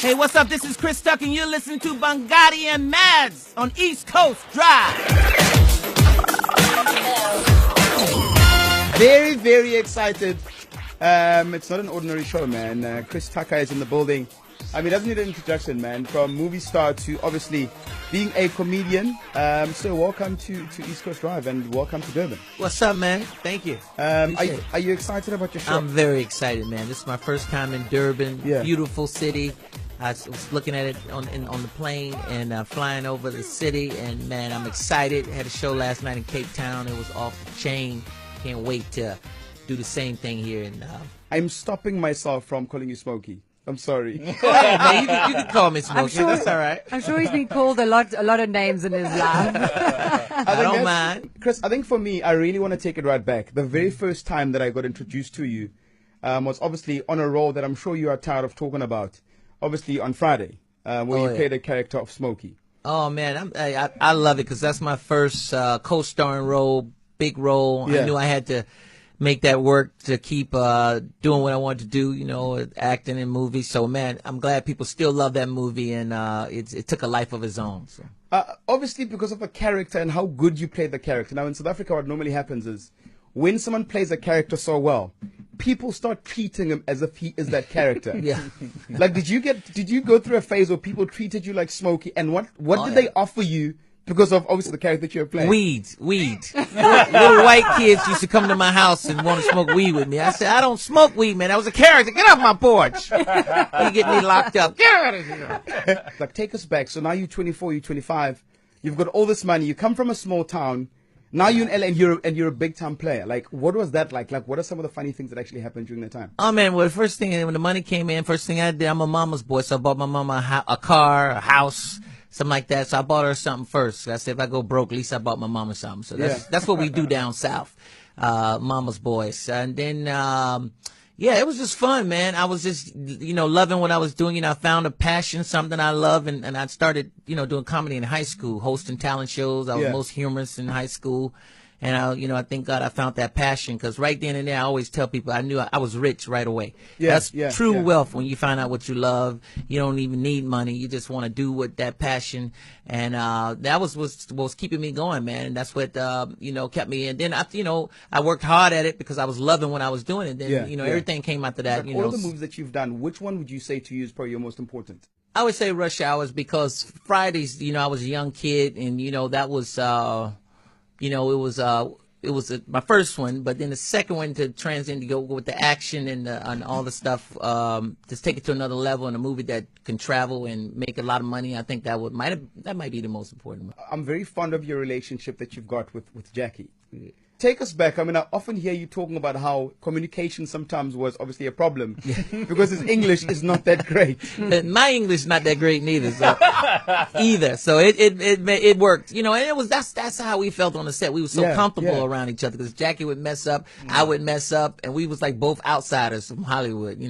Hey, what's up? This is Chris Turker, and you're listening to Bangati and Mads on East Coast Drive. Very, very excited. It's not an ordinary show, man. Chris Turker is in the building. I mean, doesn't need an introduction, man. From movie star to obviously being a comedian. So welcome to East Coast Drive and welcome to Durban. What's up, man? Thank you. Are you excited about your show? I'm very excited, man. This is my first time in Durban. Yeah. Beautiful city. I was looking at it on the plane and flying over the city, and man, I'm excited. Had a show last night in Cape Town. It was off the chain. Can't wait to do the same thing here. And I'm stopping myself from calling you Smokey. I'm sorry. Go ahead, man. You can call me Smokey. That's all right. I'm sure he's been called a lot of names in his life. I don't mind. Chris, I think for me, I really want to take it right back. The very first time that I got introduced to you was obviously on a role that I'm sure you are tired of talking about. Obviously on Friday, where you played the character of Smokey. Oh, man, I love it because that's my first co-starring role, big role. Yeah. I knew I had to make that work to keep doing what I wanted to do, you know, acting in movies. So, man, I'm glad people still love that movie, and it took a life of its own. So. Obviously, because of the character and how good you played the character. Now, in South Africa, what normally happens is when someone plays a character so well, people start treating him as if he is that character. Yeah. Like, did you go through a phase where people treated you like Smokey, and what did they offer you because of obviously the character that you were playing? Weed. Little white kids used to come to my house and want to smoke weed with me. I said, I don't smoke weed, man. That was a character. Get off my porch. You get me locked up. Get out of here. Like, take us back. So now you're 24, you're 25. You've got all this money. You come from a small town. Now you're in LA and you're a big time player. Like, what was that like? Like, what are some of the funny things that actually happened during that time? Oh, man, well, the first thing, when the money came in, first thing I did, I'm a mama's boy, so I bought my mama a car, a house, something like that. So I bought her something first. I said, if I go broke, at least I bought my mama something. So that's what we do down south, mama's boys. And then, yeah, it was just fun, man. I was just, loving what I was doing. I found a passion, something I love, and I started, doing comedy in high school, hosting talent shows. I was most humorous in high school. And I thank God I found that passion, because right then and there, I always tell people I knew I was rich right away. That's true wealth when you find out what you love. You don't even need money. You just want to do what that passion. And that was keeping me going, man. And that's what, kept me. And then, I worked hard at it because I was loving what I was doing. And then, everything came after that. Like, all the moves that you've done, which one would you say to you is probably your most important? I would say Rush Hours, because Fridays, I was a young kid, and, that was... it was my first one, but then the second one to transition to go with the action and all the stuff, just take it to another level in a movie that can travel and make a lot of money. I think that might be the most important one. I'm very fond of your relationship that you've got with Jackie. Take us back. I mean, I often hear you talking about how communication sometimes was obviously a problem because his English is not that great. My English is not that great neither. So it worked, and that's how we felt on the set. We were so comfortable around each other because Jackie would mess up, I would mess up, and we was like both outsiders from Hollywood,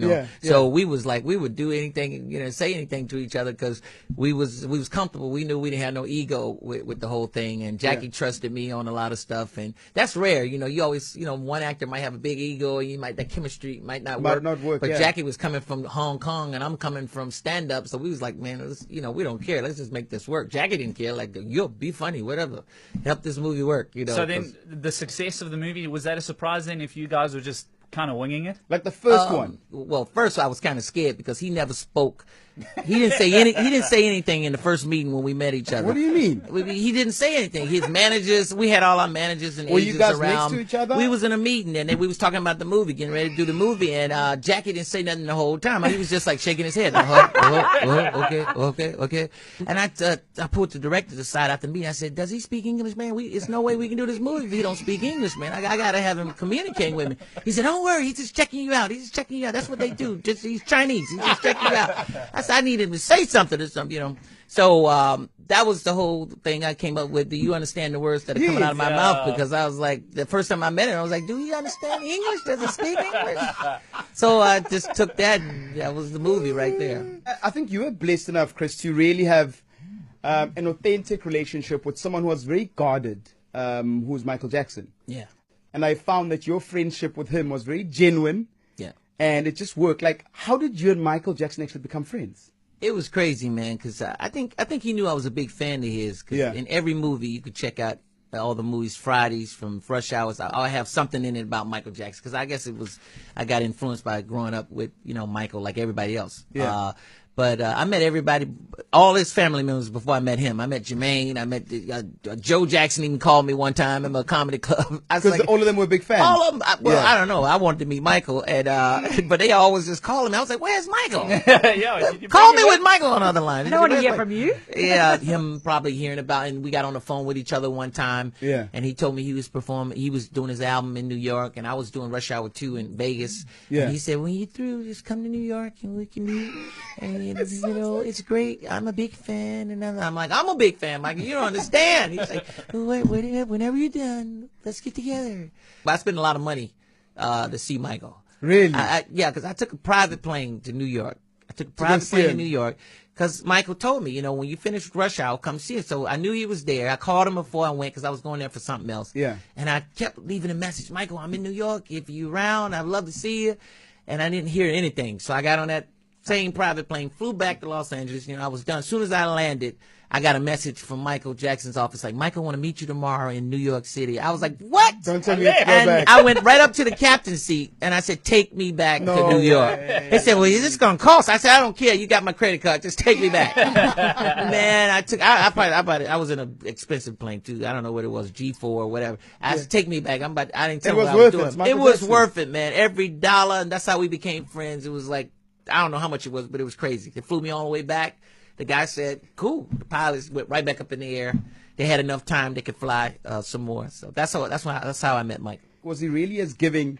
So we was like, we would do anything, say anything to each other because we was comfortable. We knew we didn't have no ego with the whole thing, and Jackie trusted me on a lot of stuff, and that's rare. You always, one actor might have a big ego, and the chemistry might not work. But Jackie was coming from Hong Kong, and I'm coming from stand-up, so we was like, man, we don't care. Let's just make this work. Jackie didn't care. Like, you'll be funny, whatever. Help this movie work, So then, the success of the movie, was that a surprise then if you guys were just kind of winging it? Like the first one? Well, first I was kind of scared because he never spoke. He didn't say anything in the first meeting when we met each other. What do you mean? He didn't say anything. His managers, we had all our managers and agents around. Were you guys next to each other? We was in a meeting, and then we was talking about the movie, getting ready to do the movie, and Jackie didn't say nothing the whole time. He was just like shaking his head. Okay. And I pulled the director aside after the meeting. I said, does he speak English, man? It's no way we can do this movie if he don't speak English, man. I got to have him communicating with me. He said, don't worry. He's just checking you out. That's what they do. He's Chinese. He's just checking you out. I needed him to say something or something, So that was the whole thing I came up with. Do you understand the words that are coming out of my mouth? Because I was like, the first time I met him, I was like, do he understand English? Does he speak English? So I just took that, and that was the movie right there. I think you were blessed enough, Chris, to really have an authentic relationship with someone who was very guarded, who was Michael Jackson. Yeah. And I found that your friendship with him was very genuine. Yeah. And it just worked. Like, how did you and Michael Jackson actually become friends? It was crazy, man, because I think he knew I was a big fan of his. Cause Yeah. in every movie, you could check out all the movies Fridays from Rush Hours. I have something in it about Michael Jackson because I guess I got influenced by growing up with Michael like everybody else. Yeah. But I met everybody, all his family members before I met him. I met Jermaine. I met Joe Jackson. Even called me one time at a comedy club. Because all of them were big fans. All of them. Yeah. I don't know. I wanted to meet Michael, and but they always just calling me. I was like, "Where's Michael? Yeah, you Call me with Michael on the other line." I don't want to hear from you. Yeah, him probably hearing about, and we got on the phone with each other one time. Yeah. And he told me he was performing, he was doing his album in New York, and I was doing Rush Hour 2 in Vegas. Yeah. And he said, when you're through, just come to New York and we can meet. And, you know, it's great. I'm a big fan. And I'm like, I'm a big fan, Michael. You don't understand. He's like, wait, whenever you're done, let's get together. But I spent a lot of money to see Michael. Really? Yeah, because I took a private plane to New York. I took a go private see plane to him. New York because Michael told me, you know, when you finish Rush Hour, come see us. So I knew he was there. I called him before I went because I was going there for something else. Yeah. And I kept leaving a message, Michael, I'm in New York. If you're around, I'd love to see you. And I didn't hear anything. So I got on that same private plane, flew back to Los Angeles. You know, I was done. As soon as I landed, I got a message from Michael Jackson's office, like, Michael, want to meet you tomorrow in New York City. I was like, what? Don't tell me you have to go And back. I went right up to the captain's seat, and I said, take me back to No New York. way. They said, well, is this going to cost? I said, I don't care. You got my credit card. Just take me back. Man, I was in an expensive plane, too. I don't know what it was, G4 or whatever. I said, take me back. I didn't tell It them was what I was worth it. doing. It's Michael It was Jackson. worth it, man. Every dollar, and that's how we became friends. It was like, I don't know how much it was, but it was crazy. They flew me all the way back. The guy said, cool. The pilots went right back up in the air. They had enough time they could fly some more. So that's how I met Mike. Was he really as giving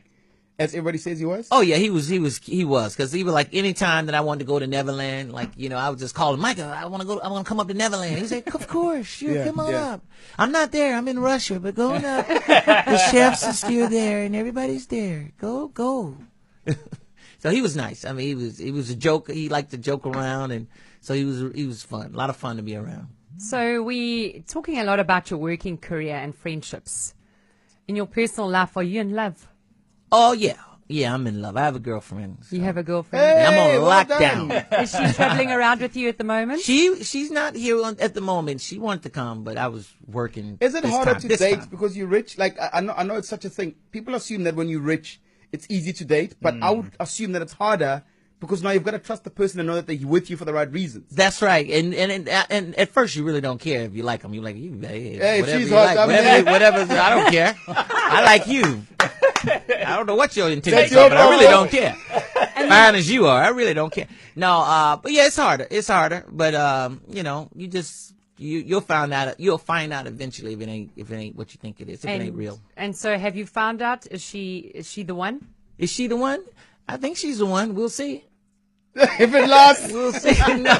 as everybody says he was? Oh yeah, he was because he was like any time that I wanted to go to Neverland, like, you know, I would just call him, Michael, I want to come up to Neverland. He said, of course, sure, Yeah, come on yeah. up. I'm not there, I'm in Russia, but going up. The chefs are still there and everybody's there. Go. So he was nice. I mean, he was a joker. He liked to joke around, and so he was fun. A lot of fun to be around. So we talking a lot about your working career and friendships. In your personal life, are you in love? Oh yeah, I'm in love. I have a girlfriend. So. You have a girlfriend? Hey, I'm on well lockdown. done. Is she traveling around with you at the moment? She's not here at the moment. She wanted to come, but I was working. Is it this harder time- to this date time. because you're rich? Like, I know it's such a thing. People assume that when you're rich, it's easy to date, but I would assume that it's harder because now you've got to trust the person and know that they're with you for the right reasons. That's right, and at first you really don't care if you like them. You're like, hey, Hey, whatever she's you hot, like, I'm whatever. here. I don't care. I like you. I don't know what your intentions That's your are, but I really problem. don't care. Fine as you are, I really don't care. No, but yeah, it's harder. It's harder, but you know, you'll find out eventually if it ain't what you think it is. If it ain't real. And so have you found out, is she the one? Is she the one? I think she's the one. We'll see. If it lasts. We'll see. No.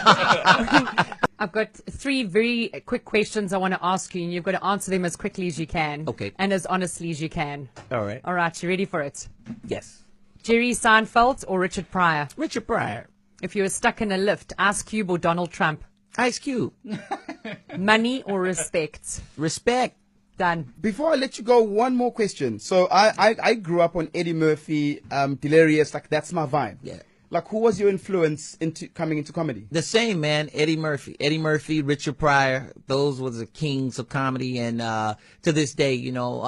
I've got 3 very quick questions I want to ask you, and you've got to answer them as quickly as you can. Okay. And as honestly as you can. All right. All right, you ready for it? Yes. Jerry Seinfeld or Richard Pryor? Richard Pryor. If you were stuck in a lift, Ice Cube or Donald Trump? Ice Cube. Money or respect? Respect. Done. Before I let you go, one more question. So I grew up on Eddie Murphy, Delirious, like that's my vibe. Yeah. Like, who was your influence into coming into comedy? The same, man. Eddie Murphy, Richard Pryor. Those were the kings of comedy, and to this day, you know,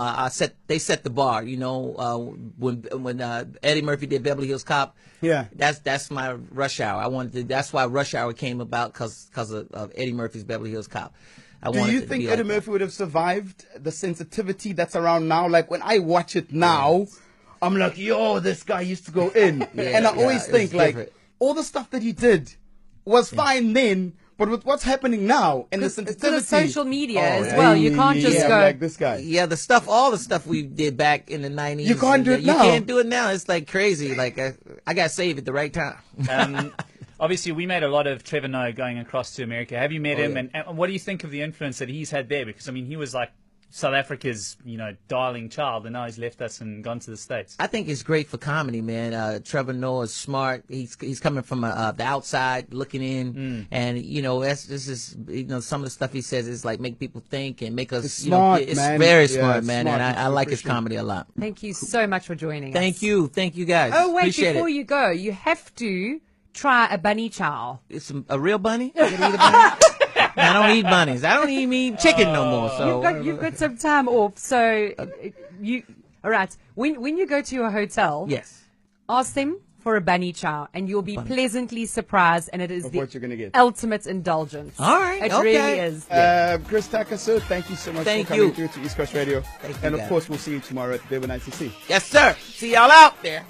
they set the bar. You know, when Eddie Murphy did Beverly Hills Cop. Yeah. That's my Rush Hour. That's why Rush Hour came about because of Eddie Murphy's Beverly Hills Cop. Do you think Eddie Murphy would have survived the sensitivity that's around now? Like, when I watch it now, I'm like, yo, this guy used to go in. And I always it think, was like, different. all the stuff that he did was fine then, but with what's happening now and the It's sensitivity. of social media as yeah. well. You can't just Yeah, go. I'm like this guy. Yeah, all the stuff we did back in the 90s. You can't do it You now. can't do it now. It's like crazy. Like I got saved at the right time. Obviously, we made a lot of Trevor Noah going across to America. Have you met him? yeah. And what do you think of the influence that he's had there? Because, I mean, he was like South Africa's, you know, darling child, and now he's left us and gone to the States. I think it's great for comedy, man. Trevor Noah is smart. He's coming from the outside looking in, and you know this is you know some of the stuff he says is like make people think and make us. It's you know, smart, it's man. very Yeah, smart, it's man, smart. and It's I like his refreshing. comedy a lot. Thank you so much for joining us. Thank you guys. Oh, wait, Appreciate before it. you go, you have to try a bunny chow. It's a real bunny? I can eat a bunny? I don't eat bunnies. I don't even eat chicken no more. So You've got some time off, so all right. When you go to your hotel, yes, ask them for a bunny chow, and you'll be pleasantly surprised. And it is what you're gonna get. ultimate indulgence. All right, it okay. really is. Chris Turker, sir, thank you so much Thank for coming you. through to East Coast Radio. Thank you, And of guys. course, we'll see you tomorrow at the Devon ICC. Yes, sir. See y'all out there.